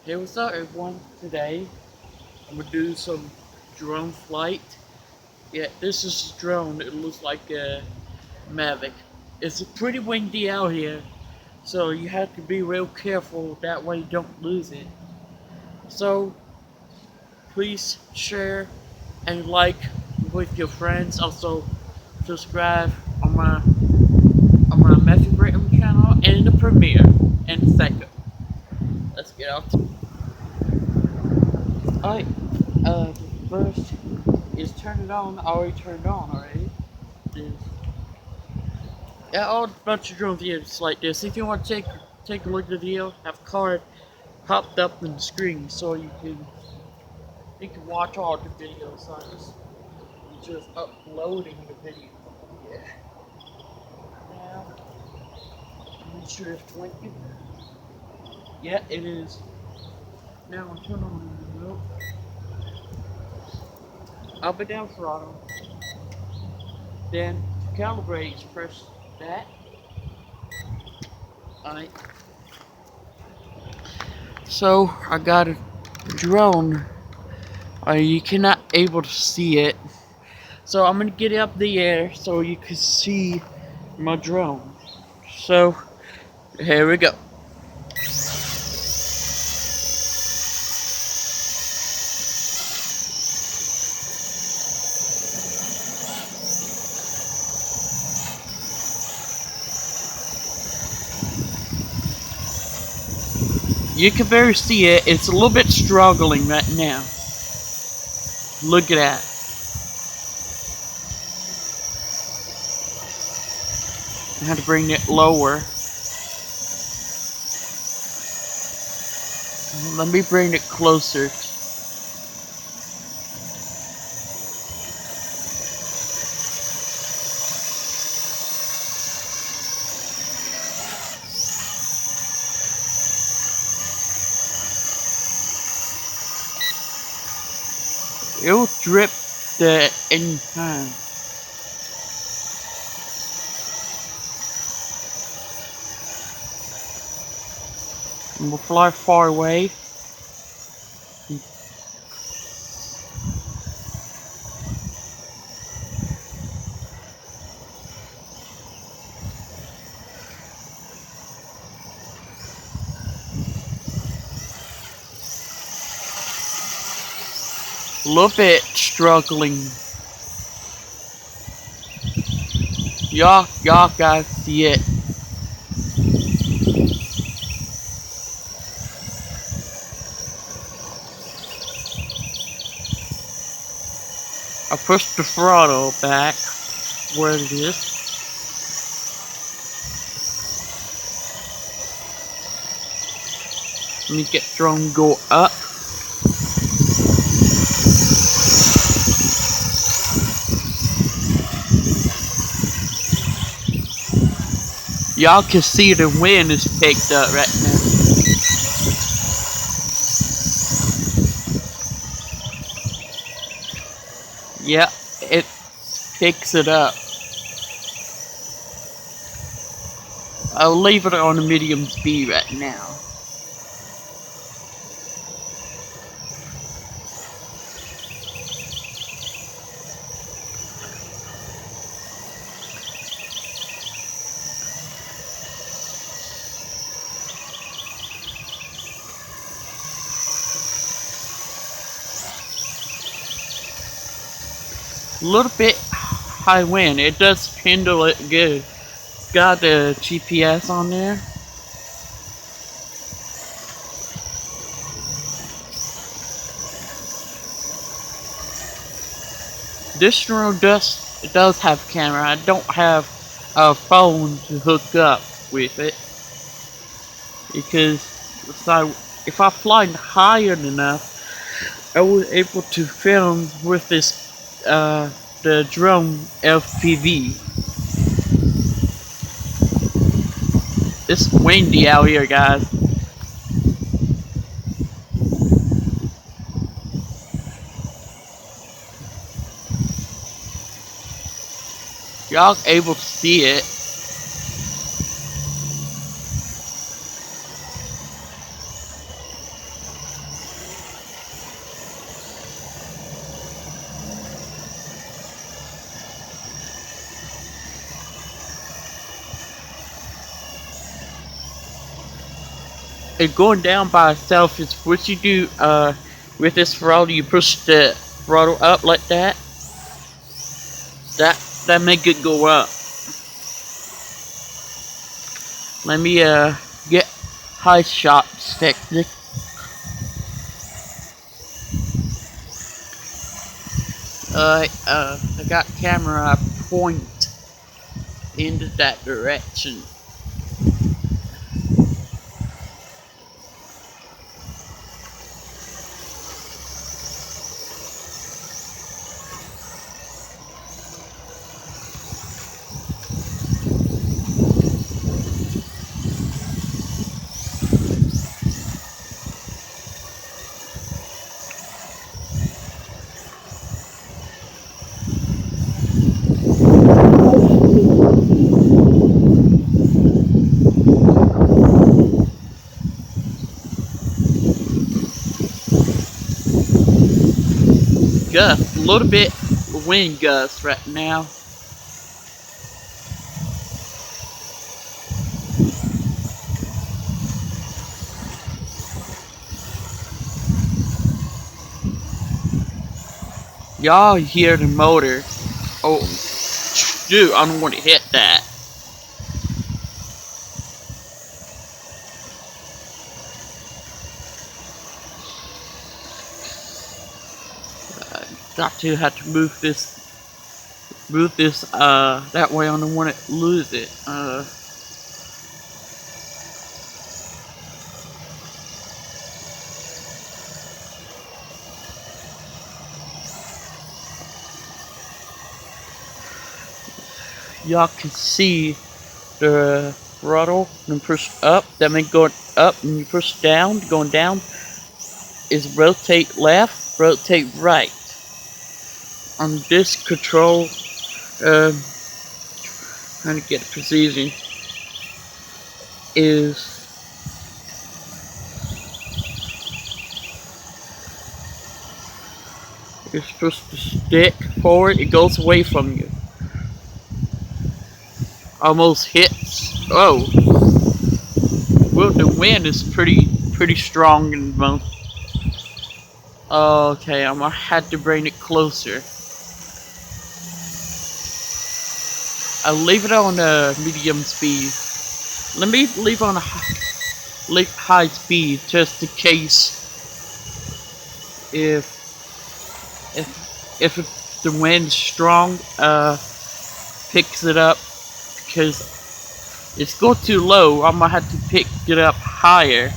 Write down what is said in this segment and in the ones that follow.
Hey, what's up, everyone? Today, I'm gonna do some drone flight. Yeah, this is a drone. It looks like a Mavic. It's pretty windy out here, so you have to be real careful. That way, you don't lose it. So, please share and like with your friends. Also, subscribe on my Matthew Britton channel and the premiere and the second. Let's get out. Alright, first is turn it on. I already turned on already. Is yeah, all a bunch of drone videos like this. If you want to take a look at the video, have a card popped up on the screen so you can watch all the videos. I'm just uploading the video. Yeah. Now, make sure it's blinking. Yeah, it is. Now I'll turn on the remote. Up and down throttle. Then to calibrate, press that. Alright. So I got a drone. You cannot able to see it. So I'm gonna get it up the air so you can see my drone. So here we go. You can barely see it. It's a little bit struggling right now. Look at that. I had to bring it lower. Let me bring it closer. It'll drip the in time. And we'll fly far away. A little bit struggling. Y'all guys see it. I pushed the throttle back where it is. Let me get drone go up. Y'all can see the wind is picked up right now. Yeah, it picks it up. I'll leave it on a medium speed right now. A little bit high wind. It does handle it good. It's got the GPS on there. This drone does have camera. I don't have a phone to hook up with it because if I fly higher enough, I was able to film with this the drone FPV. It's windy out here, guys. Y'all able to see it. And going down by itself is what you do with this throttle. You push the throttle up like that. That make it go up. Let me get high shot technique. I got camera point into that direction. Gust, a little bit wind gust right now. Y'all hear the motor. Oh, dude, I don't want to hit that. Got to have to move this that way. I don't want to lose it. Y'all can see the throttle and push up. That means going up, and you push down. Going down is rotate left, rotate right. On this control, trying to get a precision, is you're supposed to stick forward. It goes away from you. Almost hits. Oh, well, the wind is pretty strong in both. Okay, I'm gonna have to bring it closer. I'll leave it on medium speed. Let me leave on high speed just in case if the wind's strong, picks it up, because it's go too low. I'm gonna have to pick it up higher,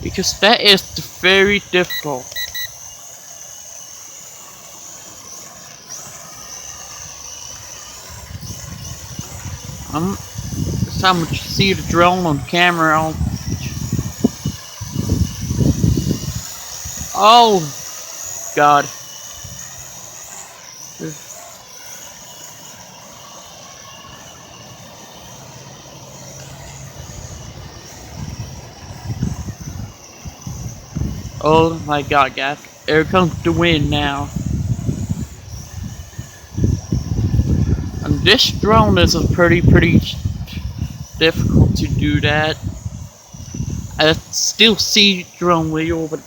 because that is very difficult. This time you see the drone on camera. Oh God. Oh my God, guys. Here comes the wind now. And this drone is a pretty difficult to do that. I still see the drone way over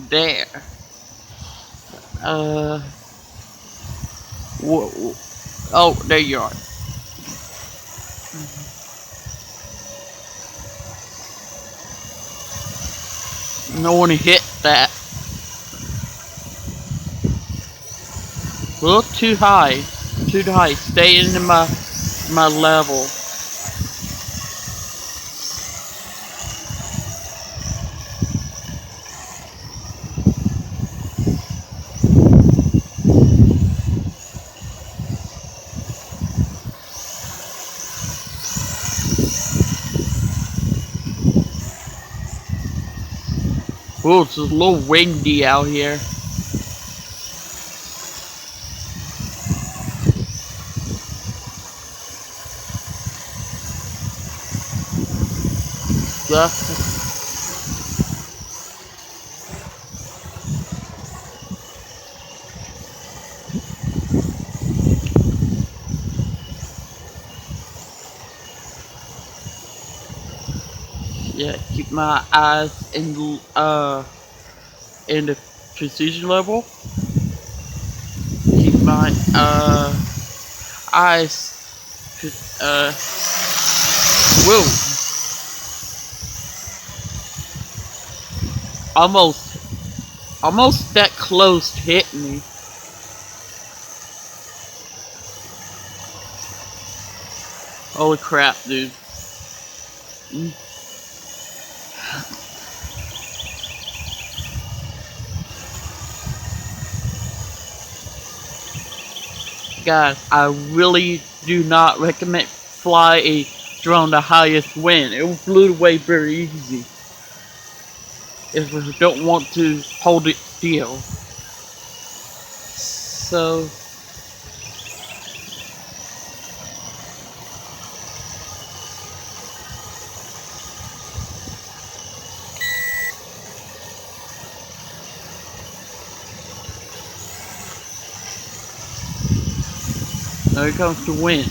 there. Whoa. Oh, there you are. No one hit that. A little too high. Too high. Stay into my level. Oh, it's a little windy out here. Yeah, keep my eyes in the precision level. Keep my eyes uh whoa, almost that close to hitting me. Holy crap, dude. Guys, I really do not recommend fly a drone the highest wind. It will blow away very easy if you don't want to hold it still. So there comes the wind.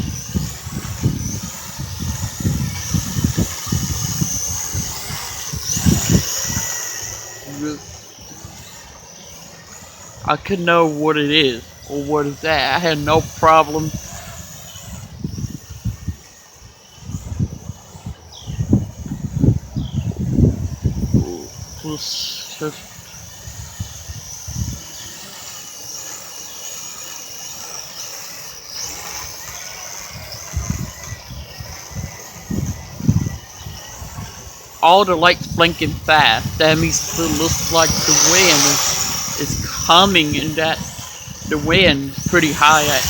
I could know what it is or what is that. I had no problem. Just all the lights blinking fast. That means it looks like the wind is coming and that the wind's pretty high at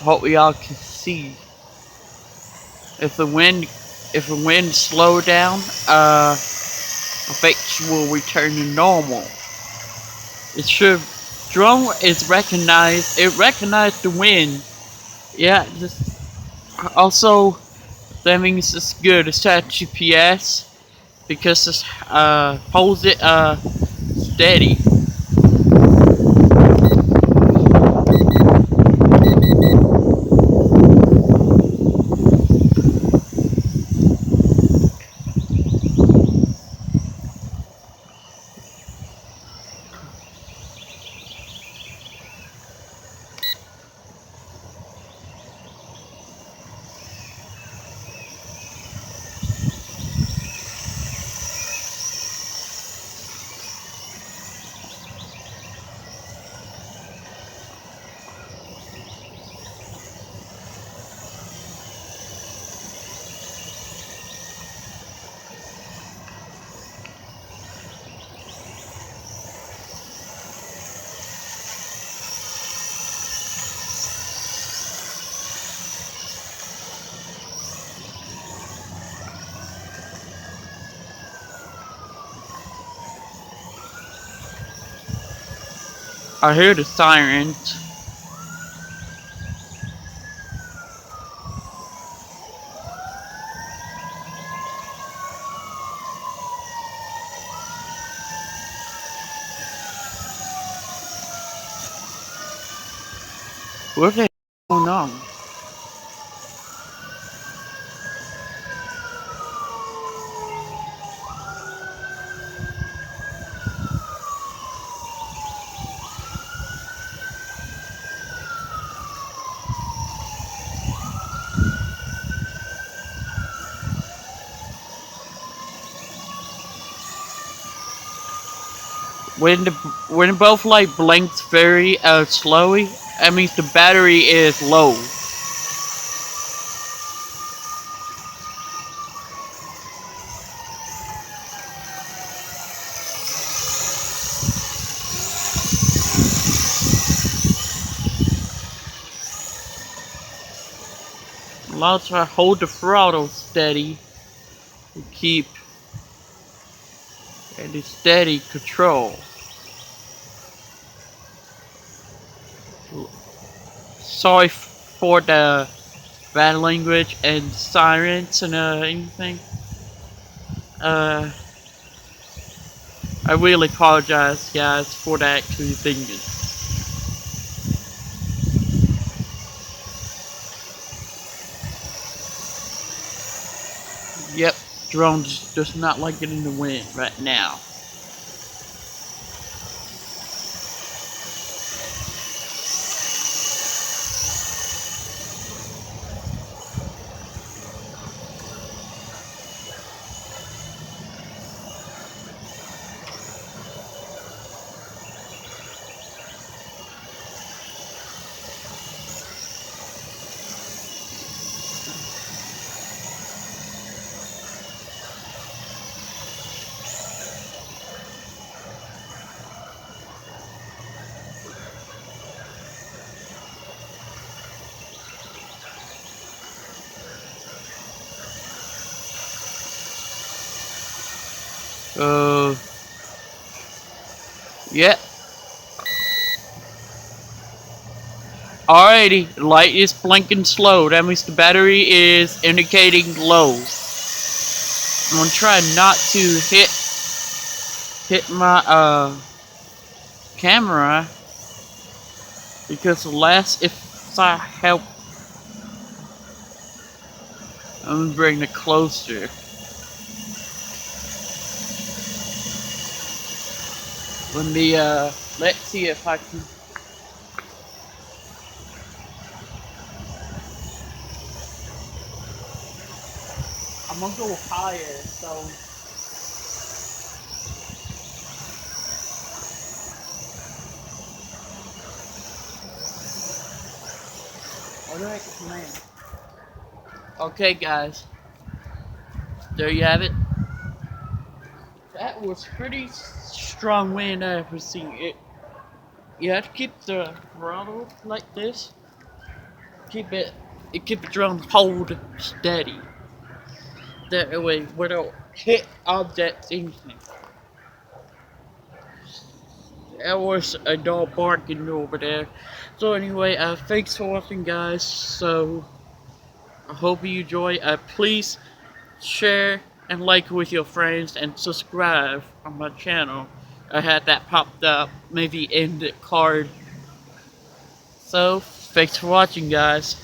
hope y'all can see. If the wind slow down, effects will return to normal. It should drone is recognized. It recognized the wind. Yeah. Just also that means it's good. It's at GPS because it holds it steady. I hear the sirens. What the hell is going on? When both light blinks very slowly, that means the battery is low. Also, hold the throttle steady to keep a steady control. Sorry for the bad language and sirens and anything. I really apologize, guys, for that actually thinking. Yep, drone does not like getting the wind right now. Yeah. Alrighty, the light is blinking slow. That means the battery is indicating low. I'm gonna try not to hit my camera because last if I help, I'm gonna bring it closer. Let me let's see if I can. I'm gonna go higher, so. Alright, man. Okay, guys. There you have it. That was pretty strong wind I ever seen it. You have to keep the throttle like this. Keep the drone hold steady. That way we don't hit objects, anything. That was a dog barking over there. So anyway, thanks for watching, guys. So I hope you enjoy. Please share and like with your friends and subscribe on my channel. I had that popped up, maybe in the card. So thanks for watching, guys.